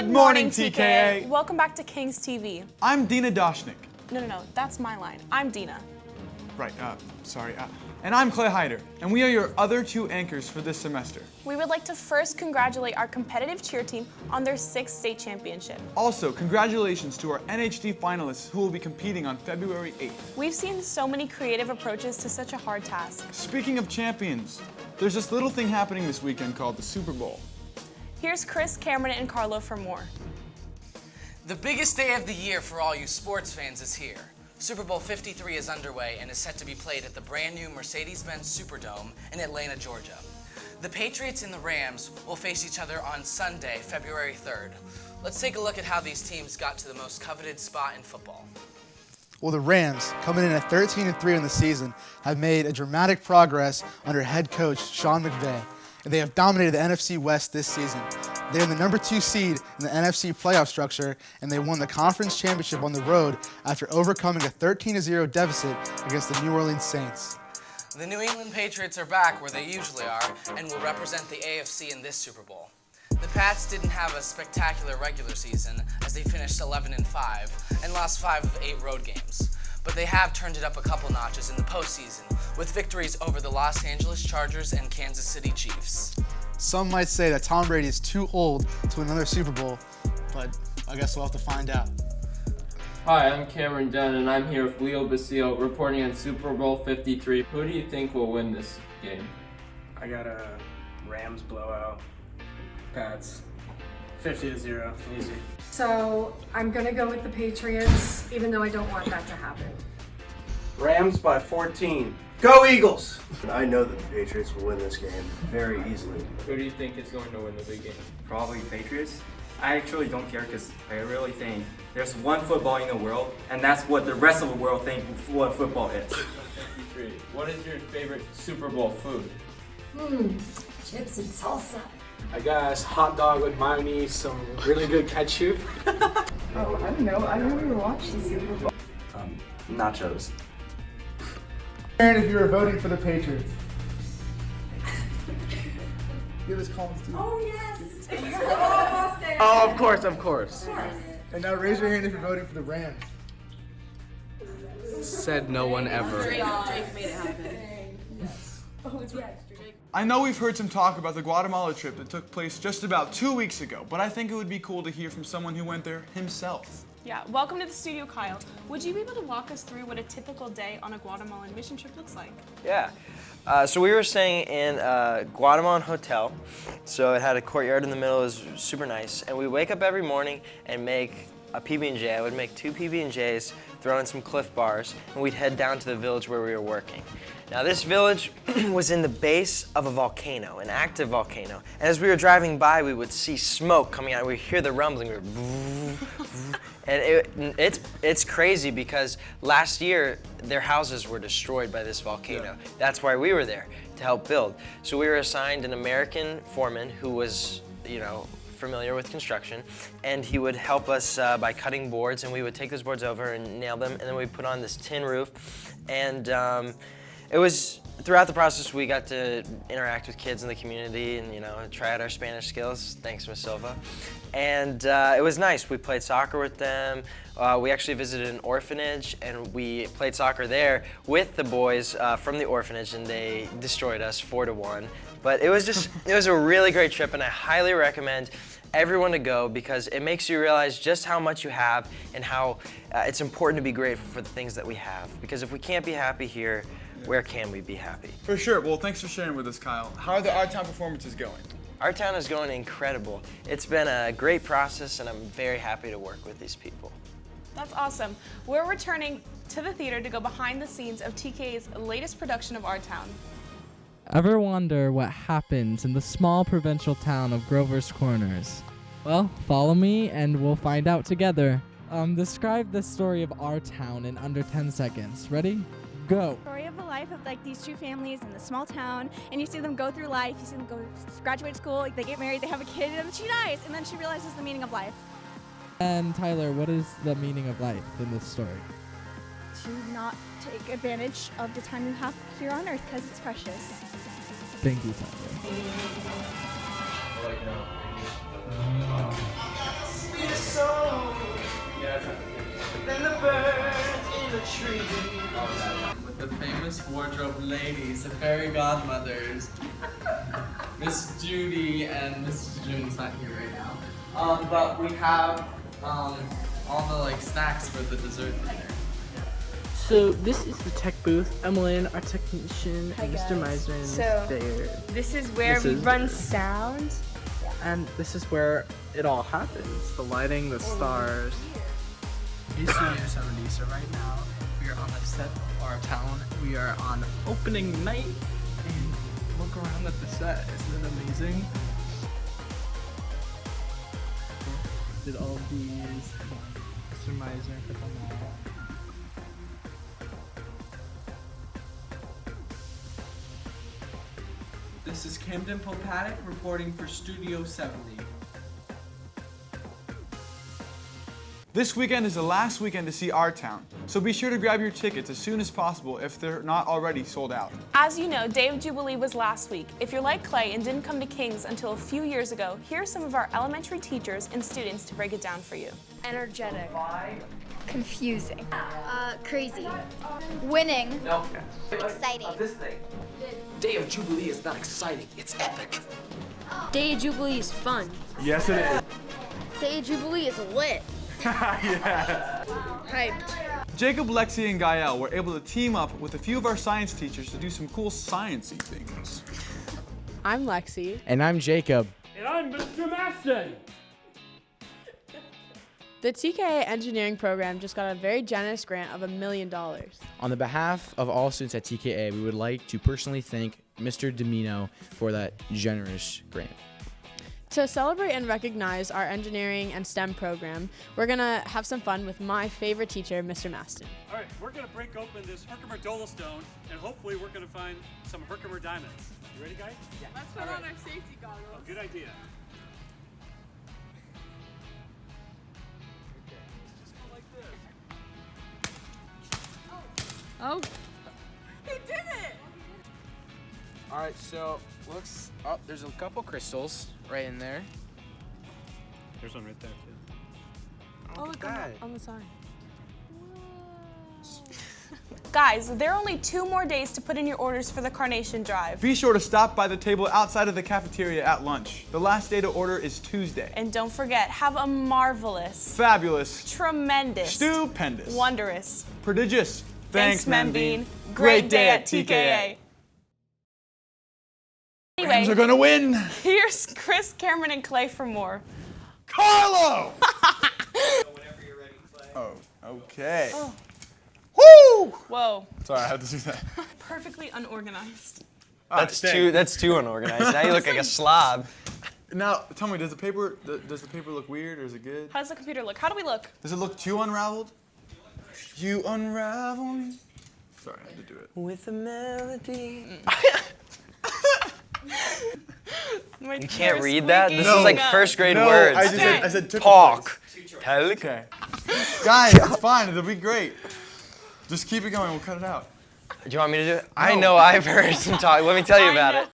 Good morning, TKA. Welcome back to Kings TV. I'm Dina Doshnik. No, that's my line. I'm Dina. Right, sorry. And I'm Clay Hyder, and we are your other two anchors for this semester. We would like to first congratulate our competitive cheer team on their 6th state championship. Also, congratulations to our NHD finalists who will be competing on February 8th. We've seen so many creative approaches to such a hard task. Speaking of champions, there's this little thing happening this weekend called the Super Bowl. Here's Chris, Cameron, and Carlo for more. The biggest day of the year for all you sports fans is here. Super Bowl 53 is underway and is set to be played at the brand new Mercedes-Benz Superdome in Atlanta, Georgia. The Patriots and the Rams will face each other on Sunday, February 3rd. Let's take a look at how these teams got to the most coveted spot in football. Well, the Rams, coming in at 13-3 in the season, have made a dramatic progress under head coach Sean McVay, and they have dominated the NFC West this season. They're the number 2 seed in the NFC playoff structure, and they won the conference championship on the road after overcoming a 13-0 deficit against the New Orleans Saints. The New England Patriots are back where they usually are and will represent the AFC in this Super Bowl. The Pats didn't have a spectacular regular season as they finished 11-5 and lost 5 of 8 road games. But they have turned it up a couple notches in the postseason with victories over the Los Angeles Chargers and Kansas City Chiefs. Some might say that Tom Brady is too old to win another Super Bowl, but I guess we'll have to find out. Hi, I'm Cameron Dunn, and I'm here with Leo Basile reporting on Super Bowl 53. Who do you think will win this game? I got a Rams blowout. Pats 50-0, easy. So I'm gonna go with the Patriots, even though I don't want that to happen. Rams by 14. Go Eagles! I know that the Patriots will win this game very easily. Who do you think is going to win the big game? Probably Patriots. I actually don't care because I really think there's one football in the world, and that's what the rest of the world think what football is. 53. What is your favorite Super Bowl food? Chips and salsa. I guess hot dog with mayonnaise, some really good ketchup. Oh, I don't know. I never watched the Super Bowl. Nachos. Aaron, if you were voting for the Patriots. Give us comments too. Oh, yes. Oh, of course. And now raise your hand if you're voting for the Rams. Said no one ever. Drake made it happen. Oh, it's right. I know we've heard some talk about the Guatemala trip that took place just about 2 weeks ago, but I think it would be cool to hear from someone who went there himself. Yeah, welcome to the studio, Kyle. Would you be able to walk us through what a typical day on a Guatemalan mission trip looks like? Yeah. So we were staying in a Guatemalan hotel. So it had a courtyard in the middle. It was super nice. And we wake up every morning and make a PB&J. I would make 2 PB&Js, throw in some Cliff Bars, and we'd head down to the village where we were working. Now this village was in the base of a volcano, an active volcano. And as we were driving by, we would see smoke coming out. We'd hear the rumbling. And it's crazy because last year their houses were destroyed by this volcano. Yeah. That's why we were there, to help build. So we were assigned an American foreman who was, familiar with construction, and he would help us by cutting boards, and we would take those boards over and nail them, and then we'd put on this tin roof. And it was, throughout the process, we got to interact with kids in the community and, try out our Spanish skills, thanks, Ms. Silva. And it was nice. We played soccer with them. We actually visited an orphanage, and we played soccer there with the boys from the orphanage, and they destroyed us 4-1. But it was a really great trip, and I highly recommend everyone to go because it makes you realize just how much you have and how it's important to be grateful for the things that we have. Because if we can't be happy here, where can we be happy? For sure. Well, thanks for sharing with us, Kyle. How are the Our Town performances going? Our Town is going incredible. It's been a great process, and I'm very happy to work with these people. That's awesome. We're returning to the theater to go behind the scenes of TKA's latest production of Our Town. Ever wonder what happens in the small provincial town of Grover's Corners? Well, follow me and we'll find out together. Describe the story of Our Town in under 10 seconds. Ready? Go. Story of a life of these 2 families in the small town, and you see them go through life. You see them go graduate school, they get married, they have a kid, and then she dies, and then she realizes the meaning of life. And Tyler, what is the meaning of life in this story? To not take advantage of the time you have here on Earth because it's precious. Thank you, Tyler. soul than the birds in a tree. With the famous wardrobe ladies, the fairy godmothers, Miss Judy and Mrs. June's not here right now. But we have all the like snacks for the dessert dinner. So this is the tech booth. Emmeline, our technician, Hi, and Mr. guys. Meisner, and So, Miss this is where we run sound. And this is where it all happens. The lighting, the stars. It's Studio 70, so right now we are on the set of Our Town. We are on opening night, and look around at the set. Isn't it amazing? Did all of these. Mr. Meisner put them all. This is Camden Popatic reporting for Studio 70. This weekend is the last weekend to see Our Town, so be sure to grab your tickets as soon as possible if they're not already sold out. As you know, Day of Jubilee was last week. If you're like Clay and didn't come to King's until a few years ago, here are some of our elementary teachers and students to break it down for you. Energetic. Confusing. Crazy. Winning. No. Exciting. This thing. Day of Jubilee is not exciting, it's epic. Day of Jubilee is fun. Yes, it is. Day of Jubilee is lit. Yes. Hyped. Jacob, Lexi, and Gael were able to team up with a few of our science teachers to do some cool science-y things. I'm Lexi. And I'm Jacob. And I'm Mr. Maston. The TKA engineering program just got a very generous grant of $1 million. On the behalf of all students at TKA, we would like to personally thank Mr. Domino for that generous grant. To celebrate and recognize our engineering and STEM program, we're gonna have some fun with my favorite teacher, Mr. Maston. All right, we're going to break open this Herkimer Dolostone, and hopefully we're going to find some Herkimer diamonds. You ready, guys? Yeah. Let's put on our safety goggles. Oh, good idea. Oh, he did it! All right, so there's a couple crystals right in there. There's one right there, too. Oh, look on the side. Guys, there are only 2 more days to put in your orders for the Carnation Drive. Be sure to stop by the table outside of the cafeteria at lunch. The last day to order is Tuesday. And don't forget, have a marvelous, Fabulous, tremendous, stupendous, wondrous, prodigious. Thanks, Membean. Great day at TKA. Rams are gonna win. Here's Chris, Cameron, and Clay for more. Carlo! Oh, okay. Oh. Woo! Whoa. Sorry, I had to do that. Perfectly unorganized. That's too unorganized. Now you look like a slob. Now, tell me, does the paper look weird or is it good? How does the computer look? How do we look? Does it look too unraveled? You unravel me. Sorry, I had to do it. With a melody. My You can't hair's read that? squeaking. This is like first grade no, words. I said talk. Okay. Guys, it's fine. It'll be great. Just keep it going. We'll cut it out. Do you want me to do it? I know I've heard some talk. Let me tell you about it.